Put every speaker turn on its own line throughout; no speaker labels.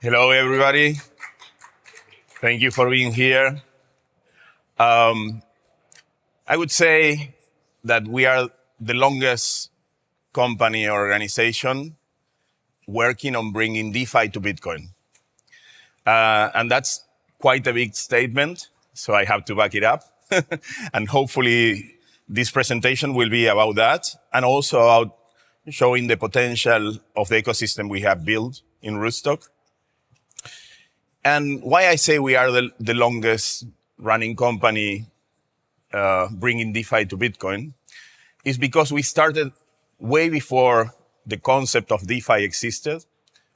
Hello, everybody. Thank you for being here. I would say that we are the longest company or organization working on bringing DeFi to Bitcoin. And that's quite a big statement, so I have to back it up. And hopefully this presentation will be about that and also about showing the potential of the ecosystem we have built in Rootstock. And why I say we are the longest running company bringing DeFi to Bitcoin is because we started way before the concept of DeFi existed,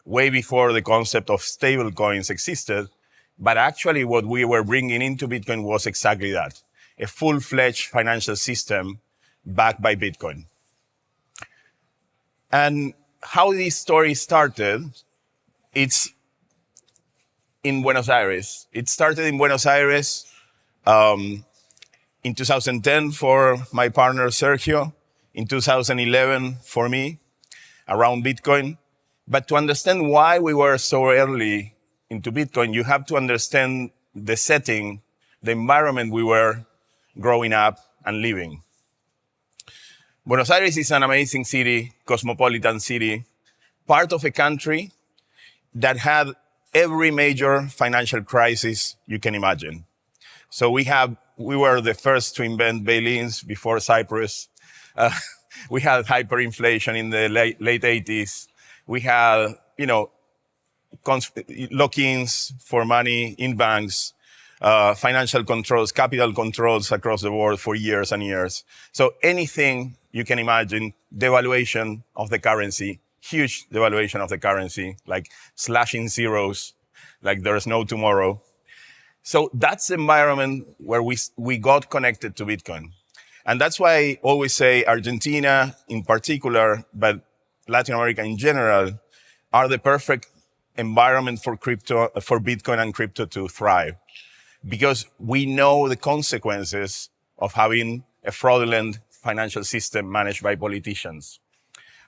way before the concept of stablecoins existed. But actually what we were bringing into Bitcoin was exactly that, a full-fledged financial system backed by Bitcoin. And how this story started, it's in Buenos Aires. It started in Buenos Aires in 2010 for my partner Sergio, in 2011 for me, around Bitcoin. But to understand why we were so early into Bitcoin, you have to understand the setting, the environment we were growing up and living. Buenos Aires is an amazing city, cosmopolitan city, part of a country that had every major financial crisis you can imagine. So we were the first to invent bail-ins before Cyprus. We had hyperinflation in the late 80s. We had, lock-ins for money in banks, financial controls, capital controls across the world for years and years. So anything you can imagine, devaluation of the currency, huge devaluation of the currency, like slashing zeros, like there's no tomorrow. So that's the environment where we got connected to Bitcoin. And that's why I always say Argentina in particular, but Latin America in general, are the perfect environment for Bitcoin and crypto to thrive. Because we know the consequences of having a fraudulent financial system managed by politicians.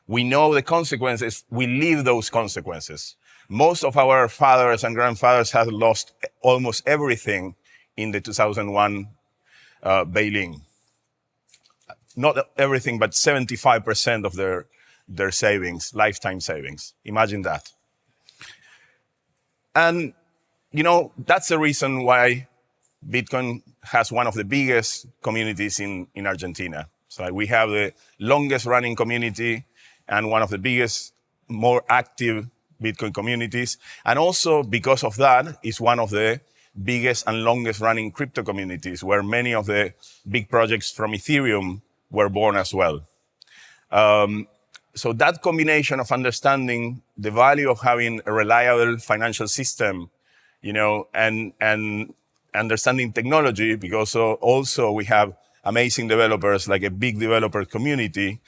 We know the consequences, we live those consequences. Most of our fathers and grandfathers have lost almost everything in the 2001 bail-in. Not everything, but 75% of their savings, lifetime savings. Imagine that. And, that's the reason why Bitcoin has one of the biggest communities in Argentina. So we have the longest running community and one of the biggest, more active Bitcoin communities. And also because of that, is one of the biggest and longest running crypto communities where many of the big projects from Ethereum were born as well. So that combination of understanding the value of having a reliable financial system, and understanding technology, because also we have amazing developers, like a big developer community,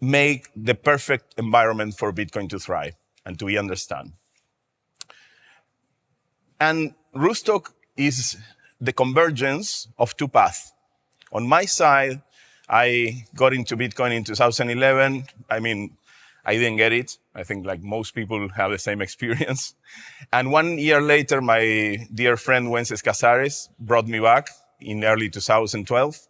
make the perfect environment for Bitcoin to thrive and to be understood. And Rootstock is the convergence of two paths. On my side, I got into Bitcoin in 2011. I didn't get it. I think like most people have the same experience. And 1 year later, my dear friend Wences Casares brought me back in early 2012.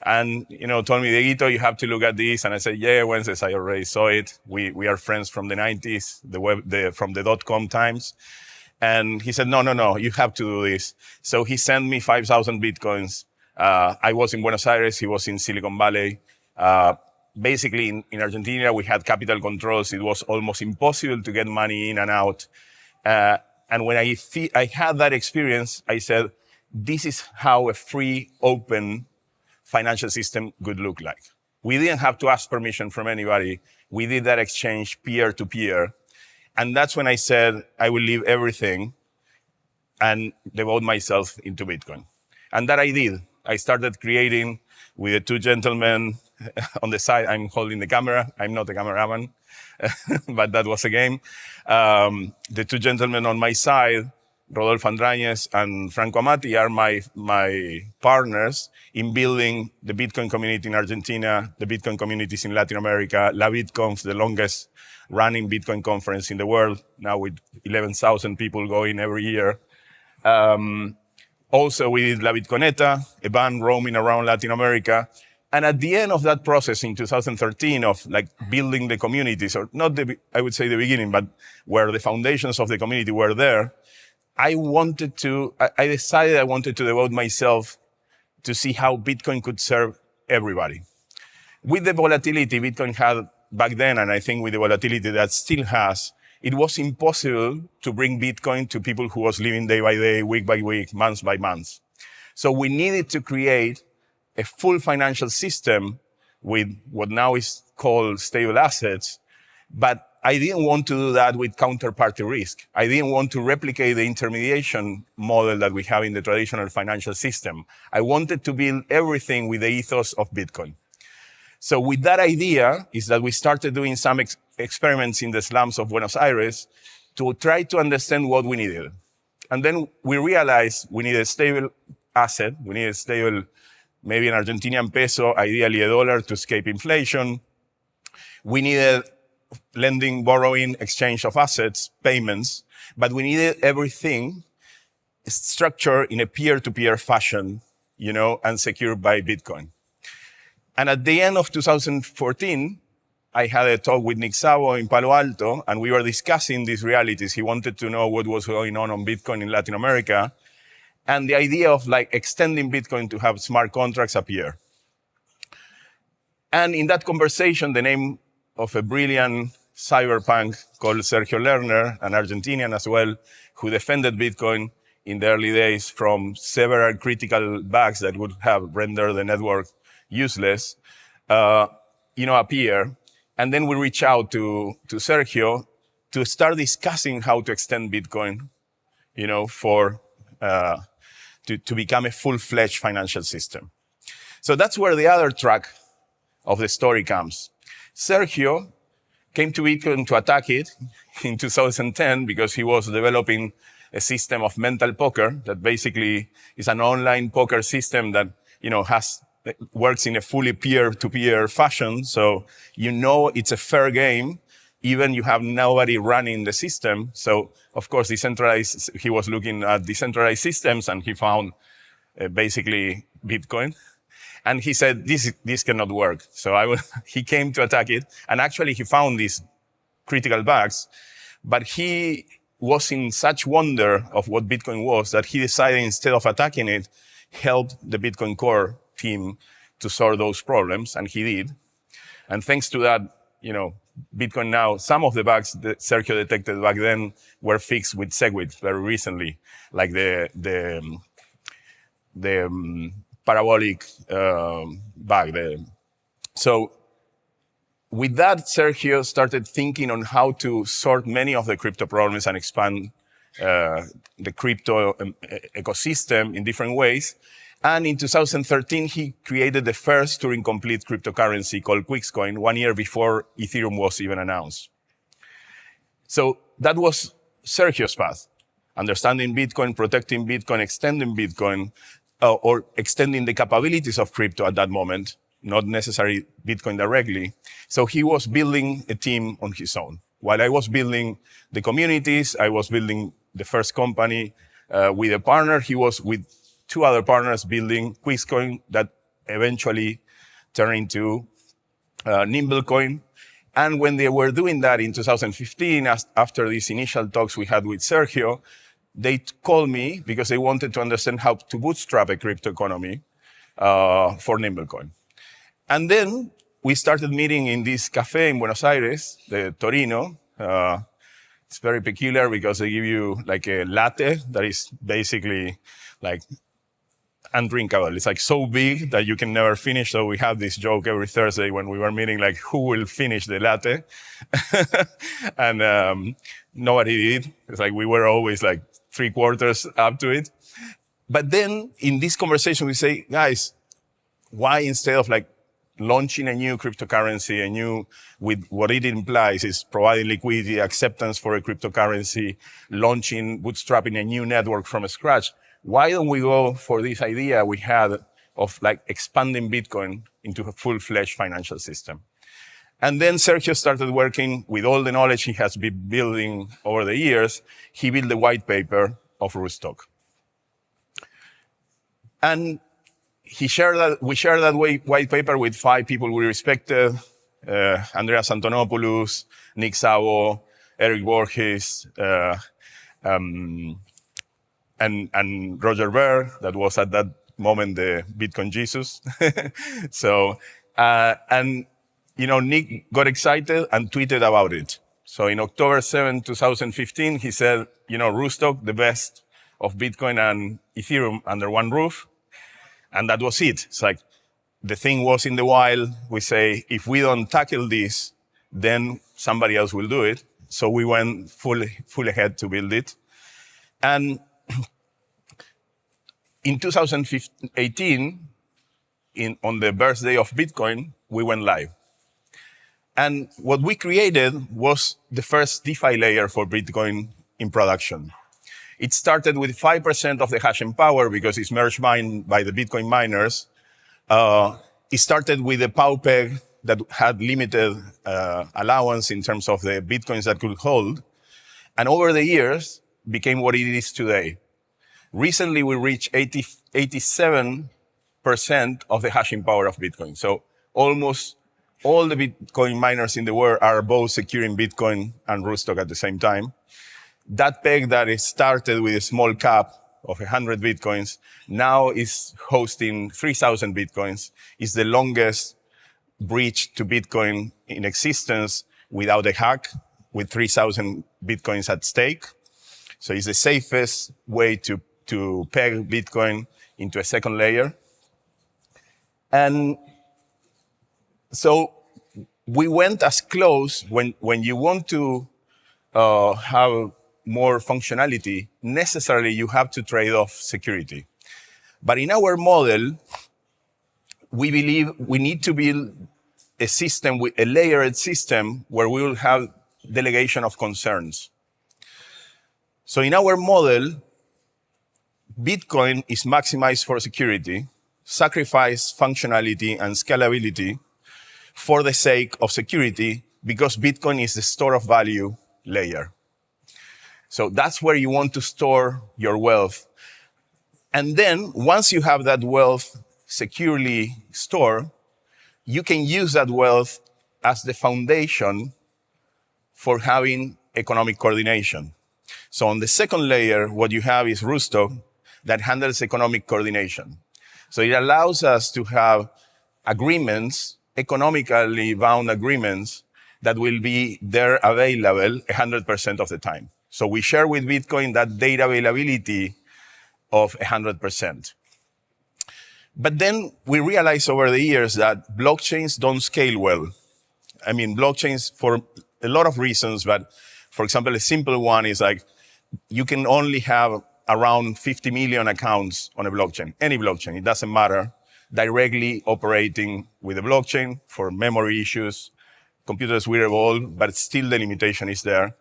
And, told me, Dieguito, you have to look at this. And I said, yeah, Wences, I already saw it. We are friends from the 90s, from the .com times. And he said, no, you have to do this. So he sent me 5,000 Bitcoins. I was in Buenos Aires. He was in Silicon Valley. Basically, in Argentina, we had capital controls. It was almost impossible to get money in and out. And when I had that experience, I said, this is how a free, open financial system could look like. We didn't have to ask permission from anybody. We did that exchange peer to peer. And that's when I said, I will leave everything and devote myself into Bitcoin. And that I did. I started creating with the two gentlemen on the side. I'm holding the camera. I'm not a cameraman, but that was a game. The two gentlemen on my side Rodolfo Andrañez and Franco Amati are my partners in building the Bitcoin community in Argentina, the Bitcoin communities in Latin America, La BitConf, the longest running Bitcoin conference in the world, now with 11,000 people going every year. Also, we did La Bitconeta, a band roaming around Latin America. And at the end of that process in 2013 of like building the communities, or not I would say the beginning, but where the foundations of the community were there, I decided I wanted to devote myself to see how Bitcoin could serve everybody. With the volatility Bitcoin had back then, and I think with the volatility that still has, it was impossible to bring Bitcoin to people who was living day by day, week by week, month by month. So we needed to create a full financial system with what now is called stable assets. But I didn't want to do that with counterparty risk. I didn't want to replicate the intermediation model that we have in the traditional financial system. I wanted to build everything with the ethos of Bitcoin. So with that idea is that we started doing some experiments in the slums of Buenos Aires to try to understand what we needed. And then we realized we needed a stable asset. We needed stable, maybe an Argentinian peso, ideally a dollar to escape inflation. We needed lending, borrowing, exchange of assets, payments, but we needed everything structured in a peer-to-peer fashion, and secured by Bitcoin. And at the end of 2014, I had a talk with Nick Szabo in Palo Alto, and we were discussing these realities. He wanted to know what was going on Bitcoin in Latin America, and the idea of like extending Bitcoin to have smart contracts appear. And in that conversation, the name of a brilliant cyberpunk called Sergio Lerner, an Argentinian as well, who defended Bitcoin in the early days from several critical bugs that would have rendered the network useless, appear. And then we reach out to Sergio to start discussing how to extend Bitcoin, to become a full-fledged financial system. So that's where the other track of the story comes. Sergio came to Bitcoin to attack it in 2010 because he was developing a system of mental poker that basically is an online poker system that, works in a fully peer-to-peer fashion. So, it's a fair game, even you have nobody running the system. So, of course, he was looking at decentralized systems and he found basically Bitcoin. And he said, this cannot work. So he came to attack it. And actually, he found these critical bugs. But he was in such wonder of what Bitcoin was that he decided, instead of attacking it, help the Bitcoin core team to solve those problems. And he did. And thanks to that, Bitcoin now, some of the bugs that Sergio detected back then were fixed with Segwit very recently, like the parabolic bug. So with that, Sergio started thinking on how to sort many of the crypto problems and expand the crypto ecosystem in different ways. And in 2013, he created the first Turing-complete cryptocurrency called Quickscoin 1 year before Ethereum was even announced. So that was Sergio's path. Understanding Bitcoin, protecting Bitcoin, extending Bitcoin, or extending the capabilities of crypto at that moment, not necessarily Bitcoin directly. So he was building a team on his own. While I was building the communities, I was building the first company with a partner. He was with 2 other partners building Quickscoin that eventually turned into NimbleCoin. And when they were doing that in 2015, after these initial talks we had with Sergio, they called me because they wanted to understand how to bootstrap a crypto economy for NimbleCoin. And then we started meeting in this cafe in Buenos Aires, the Torino. It's very peculiar because they give you like a latte that is basically like undrinkable. It's like so big that you can never finish. So we have this joke every Thursday when we were meeting, like, who will finish the latte? And nobody did. It's like we were always like 3/4 up to it. But then in this conversation, we say, guys, why instead of like launching a new cryptocurrency, with what it implies is providing liquidity, acceptance for a cryptocurrency, launching, bootstrapping a new network from scratch. Why don't we go for this idea we had of like expanding Bitcoin into a full-fledged financial system? And then Sergio started working with all the knowledge he has been building over the years. He built the white paper of Rootstock. And we shared that white paper with 5 people we respected, Andreas Antonopoulos, Nick Szabo, Eric Borges, and Roger Ver, that was at that moment the Bitcoin Jesus. So, Nick got excited and tweeted about it. So in October 7, 2015, he said, Rootstock, the best of Bitcoin and Ethereum under one roof. And that was it. It's like the thing was in the wild. We say, if we don't tackle this, then somebody else will do it. So we went full ahead to build it. And in 2018, on the birthday of Bitcoin, we went live. And what we created was the first DeFi layer for Bitcoin in production. It started with 5% of the hashing power because it's merge mined by the Bitcoin miners. It started with a PowPeg that had limited allowance in terms of the Bitcoins that could hold. And over the years, became what it is today. Recently, we reached 87% of the hashing power of Bitcoin. So almost all the Bitcoin miners in the world are both securing Bitcoin and Rootstock at the same time. That peg that it started with a small cap of 100 Bitcoins now is hosting 3,000 Bitcoins. It's the longest bridge to Bitcoin in existence without a hack, with 3,000 Bitcoins at stake. So it's the safest way to peg Bitcoin into a second layer. And so we went as close when you want to have more functionality, necessarily you have to trade off security. But in our model, we believe we need to build a system, with a layered system, where we will have delegation of concerns. So in our model, Bitcoin is maximized for security, sacrifice functionality and scalability for the sake of security, because Bitcoin is the store of value layer. So that's where you want to store your wealth. And then once you have that wealth securely stored, you can use that wealth as the foundation for having economic coordination. So on the second layer, what you have is Rootstock that handles economic coordination. So it allows us to have agreements, economically bound agreements, that will be there available 100% of the time. So we share with Bitcoin that data availability of 100%. But then we realized over the years that blockchains don't scale well. I mean, blockchains for a lot of reasons, but for example, a simple one is like, you can only have around 50 million accounts on a blockchain, any blockchain, it doesn't matter, directly operating with a blockchain for memory issues. Computers will evolve, but still the limitation is there.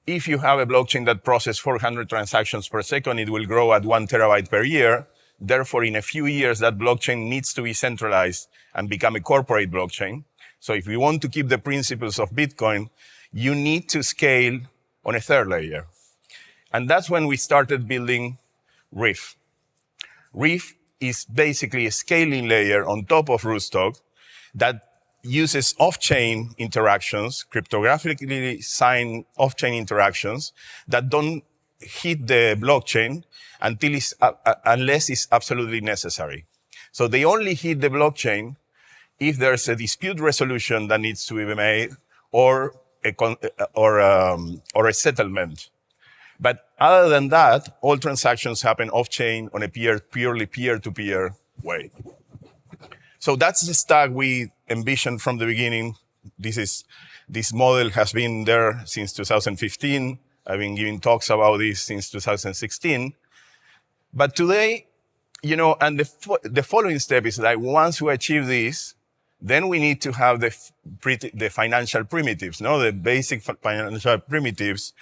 If you have a blockchain that processes 400 transactions per second, it will grow at 1 terabyte per year. Therefore, in a few years, that blockchain needs to be centralized and become a corporate blockchain. So if we want to keep the principles of Bitcoin, you need to scale on a third layer. And that's when we started building Reef. Reef is basically a scaling layer on top of Rootstock that uses off-chain interactions, cryptographically signed off-chain interactions that don't hit the blockchain unless it's absolutely necessary. So they only hit the blockchain if there's a dispute resolution that needs to be made or a settlement. But other than that, all transactions happen off-chain on a purely peer-to-peer way. So that's the stack we envisioned from the beginning. This model has been there since 2015. I've been giving talks about this since 2016. But today, and the following step is like, once we achieve this, Then we need to have the financial primitives, no, the basic financial primitives.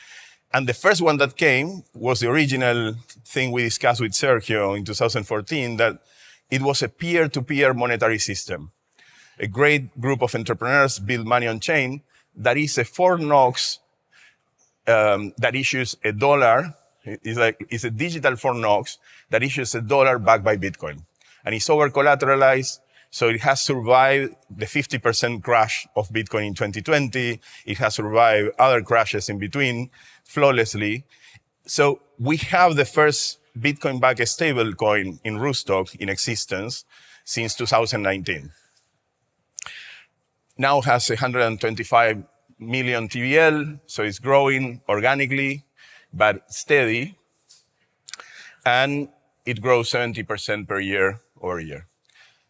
And the first one that came was the original thing we discussed with Sergio in 2014, that it was a peer-to-peer monetary system. A great group of entrepreneurs built money on chain that is a Fort Knox that issues $1. It's a digital Fort Knox that issues $1 backed by Bitcoin. And it's over-collateralized, so it has survived the 50% crash of Bitcoin in 2020. It has survived other crashes in between flawlessly. So we have the first Bitcoin-backed stablecoin in Rootstock in existence since 2019. Now has 125 million TVL, so it's growing organically, but steady. And it grows 70% per year over year.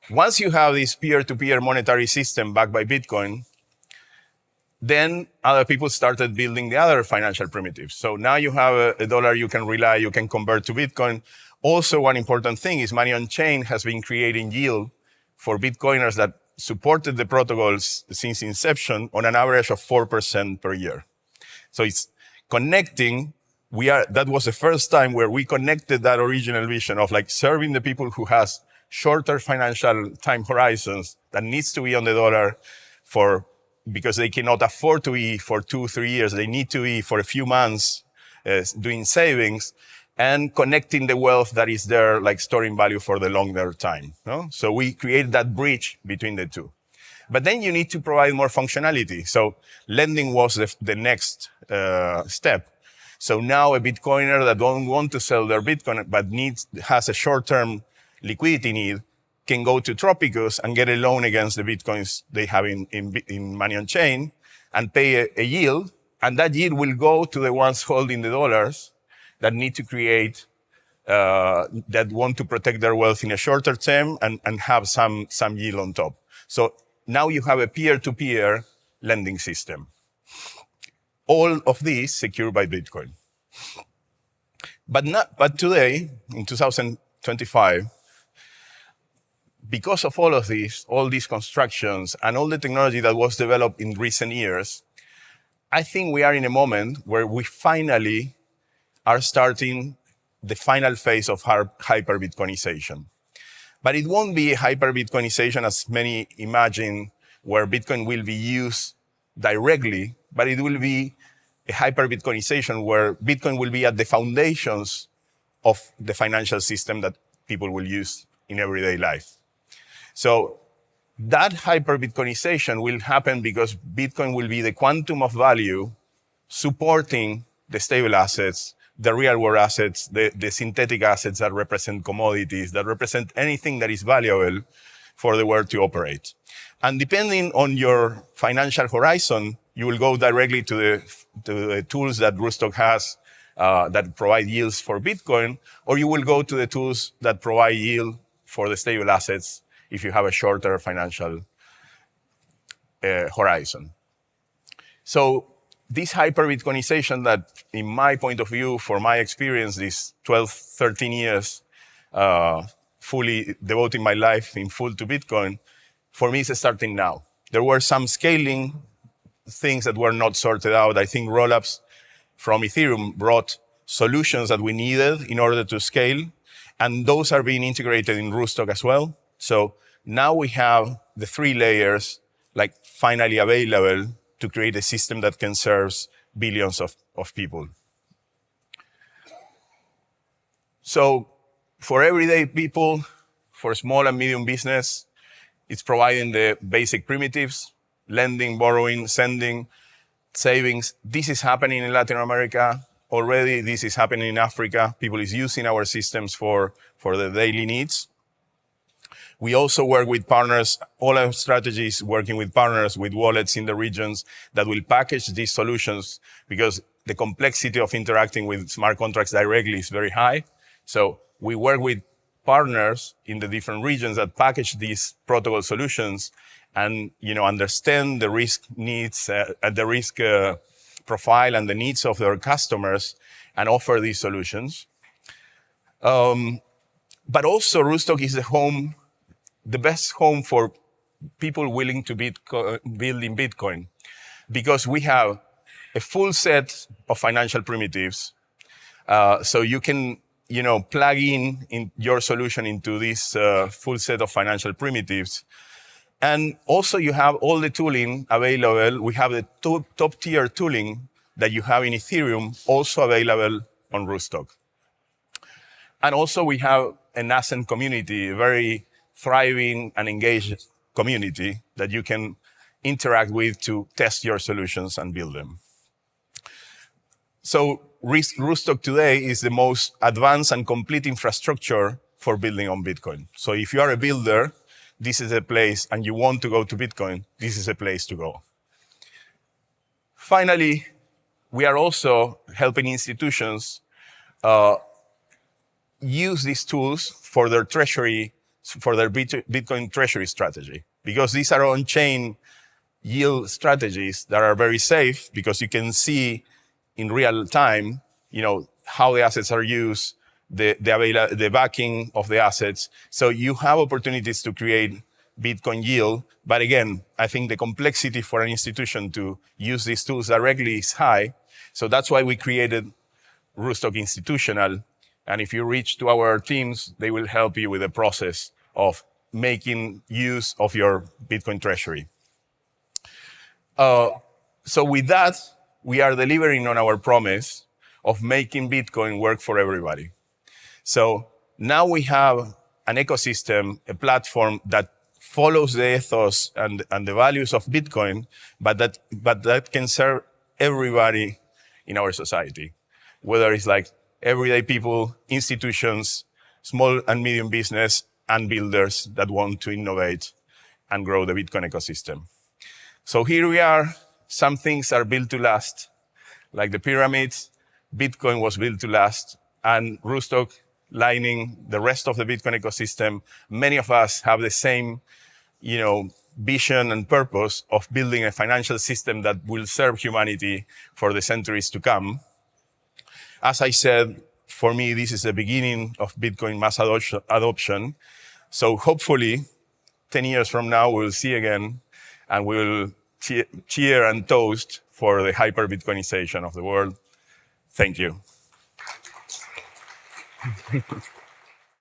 Once you have this peer-to-peer monetary system backed by Bitcoin, then other people started building the other financial primitives. So now you have a dollar you can rely, you can convert to Bitcoin. Also, one important thing is money on chain has been creating yield for Bitcoiners that supported the protocols since inception on an average of 4% per year. So it's connecting. That was the first time where we connected that original vision of like serving the people who has shorter financial time horizons that needs to be on the dollar because they cannot afford to be for 2-3 years. They need to be for a few months doing savings and connecting the wealth that is there, like storing value for the longer time. No? So we create that bridge between the two. But then you need to provide more functionality. So lending was the next step. So now a Bitcoiner that don't want to sell their Bitcoin but has a short-term liquidity need can go to Tropicus and get a loan against the Bitcoins they have in money on chain and pay a yield. And that yield will go to the ones holding the dollars that need to create, that want to protect their wealth in a shorter term and have some yield on top. So now you have a peer-to-peer lending system. All of these secured by Bitcoin. But today, in 2025, because of all of this, all these constructions and all the technology that was developed in recent years, I think we are in a moment where we finally are starting the final phase of hyper-Bitcoinization. But it won't be a hyper-Bitcoinization as many imagine, where Bitcoin will be used directly, but it will be a hyper-Bitcoinization where Bitcoin will be at the foundations of the financial system that people will use in everyday life. So that hyper-Bitcoinization will happen because Bitcoin will be the quantum of value supporting the stable assets, the real-world assets, the synthetic assets that represent commodities, that represent anything that is valuable for the world to operate. And depending on your financial horizon, you will go directly to the tools that Rootstock has that provide yields for Bitcoin, or you will go to the tools that provide yield for the stable assets if you have a shorter financial horizon. So this hyper-Bitcoinization that, in my point of view, for my experience, these 12, 13 years, fully devoting my life in full to Bitcoin, for me is starting now. There were some scaling things that were not sorted out. I think rollups from Ethereum brought solutions that we needed in order to scale, and those are being integrated in Rootstock as well. So now we have the 3 layers like finally available to create a system that can serve billions of people. So for everyday people, for small and medium business, it's providing the basic primitives, lending, borrowing, sending, savings. This is happening in Latin America already. This is happening in Africa. People is using our systems for the daily needs. We also work with partners. All our strategies working with partners, with wallets in the regions that will package these solutions, because the complexity of interacting with smart contracts directly is very high. So we work with partners in the different regions that package these protocol solutions and, understand the risk needs, the risk profile and the needs of their customers and offer these solutions. But also Rootstock is the best home for people willing to build in Bitcoin, because we have a full set of financial primitives. So you can, plug in your solution into this full set of financial primitives. And also you have all the tooling available. We have the top tier tooling that you have in Ethereum also available on Rootstock. And also we have a nascent community, a very thriving and engaged community that you can interact with to test your solutions and build them. So Rootstock today is the most advanced and complete infrastructure for building on Bitcoin. So if you are a builder, this is a place, and you want to go to Bitcoin, this is a place to go. Finally, we are also helping institutions use these tools for their treasury, for their Bitcoin treasury strategy, because these are on-chain yield strategies that are very safe, because you can see in real time, how the assets are used, the backing of the assets. So you have opportunities to create Bitcoin yield. But again, I think the complexity for an institution to use these tools directly is high. So that's why we created Rootstock Institutional. And if you reach to our teams, they will help you with the process of making use of your Bitcoin treasury. So with that, we are delivering on our promise of making Bitcoin work for everybody. So now we have an ecosystem, a platform that follows the ethos and the values of Bitcoin, but that can serve everybody in our society, whether it's like everyday people, institutions, small and medium business, and builders that want to innovate and grow the Bitcoin ecosystem. So here we are. Some things are built to last, like the pyramids. Bitcoin was built to last, and Rootstock lining the rest of the Bitcoin ecosystem. Many of us have the same, vision and purpose of building a financial system that will serve humanity for the centuries to come. As I said, for me, this is the beginning of Bitcoin mass adoption. So hopefully, 10 years from now, we'll see again, and we'll cheer and toast for the hyper-Bitcoinization of the world. Thank you.